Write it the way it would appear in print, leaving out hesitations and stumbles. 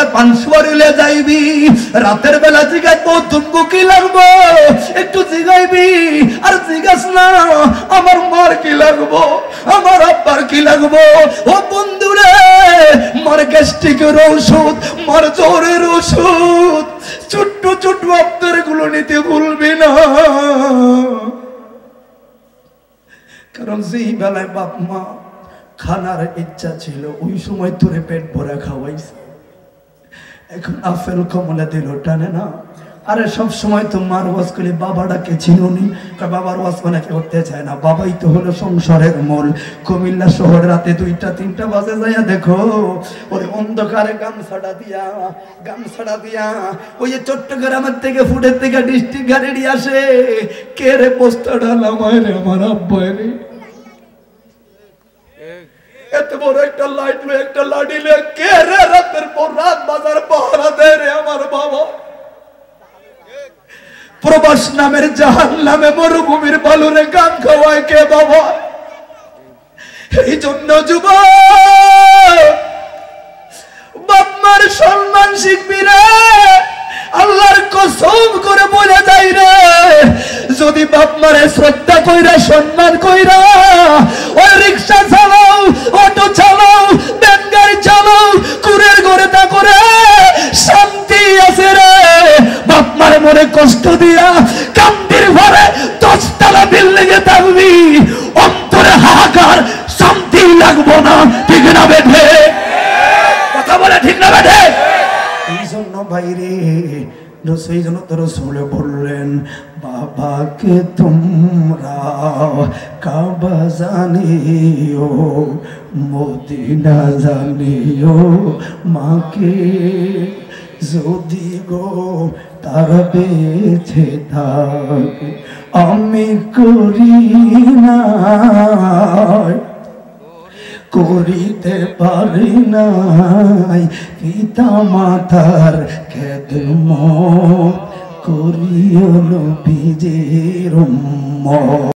বেলা পাঁচবারিলে যাইবি, রাতের বেলা জিগাই তো তুমকু কি লাগবো একটু জিগাইবি, আর জিজ্ঞাস না আমার মার কি লাগবো, আমার আব্বার কি লাগবো। ও বন্ধুরে, মার গ্যাস্ট্রিকের ওষুধ, মার জ্বরের ওষুধ, ছোট্ট ছোট্ট আবদার গুলো নিতে ভুলবি না। কারণ যেই বেলায় বাপ মা খানার ইচ্ছা ছিল ওই সময় তোরে পেট ভরা খাওয়াইছে। এখন আপেল কমলা দিল টানে না। আরে সব সময় তো মার ওয়াজ করলে বাবাটাকে চিনুনি, বাবার ওয়াজ অনেকে করতে চায় না। বাবাই তো হলো সংসারের মূল। কুমিল্লা শহর রাতে 2টা 3টা বাজে যাইয়া দেখো ওই অন্ধকারে গামছাড়া দিয়া ওই যে চট্টগ্রামের থেকে ফুটের থেকে ডিস্ট্রিক্ট গাড়ি আসে, কে রে পোস্টার ঢালাম রে আমার আব্বাই রে, এত বড় একটা লাইট লো একটা লাঠি লে কে রে রাতের পর রাত বাজার পাহারা দেয় রে আমার বাবা। প্রবাস নামের জাহান্নামে মরুভূমির বালুরে গান খাওয়ায় কে বাবা। এই জন্য যুবক বাপ মার সম্মান শিখবি রে, আল্লাহর কসম করে বলে যাই রে, যদি বাপ মারে শ্রদ্ধা কইরা সম্মান কইরা ওই রিক্সা চালাও, অটো চালাও, ভ্যান গাড়ি চালাও, কুড়ের ঘরে তা করে শান্তি আছে রে। বাপ মারে মনে কষ্ট দিয়া কান্দির ঘরে 10 তলা বিল্ডিং এ থাকবি, অন্তরে হাহাকার, শান্তি লাগবো না। ঠিক না বেঠে কথা বলে, ঠিক না বেঠে? এই জন্য ভাইরে, সেই জন্য তো রাসূল বললেন বাবাকে তোমরা কাবা জানিও, মদিনা জানিও, মাকে যদি গো তারা বেঁচে থাকে আমি করি না, করিতে পারি নাই পিতা মাতার খেদমত, করিও নবীজির উম্মত।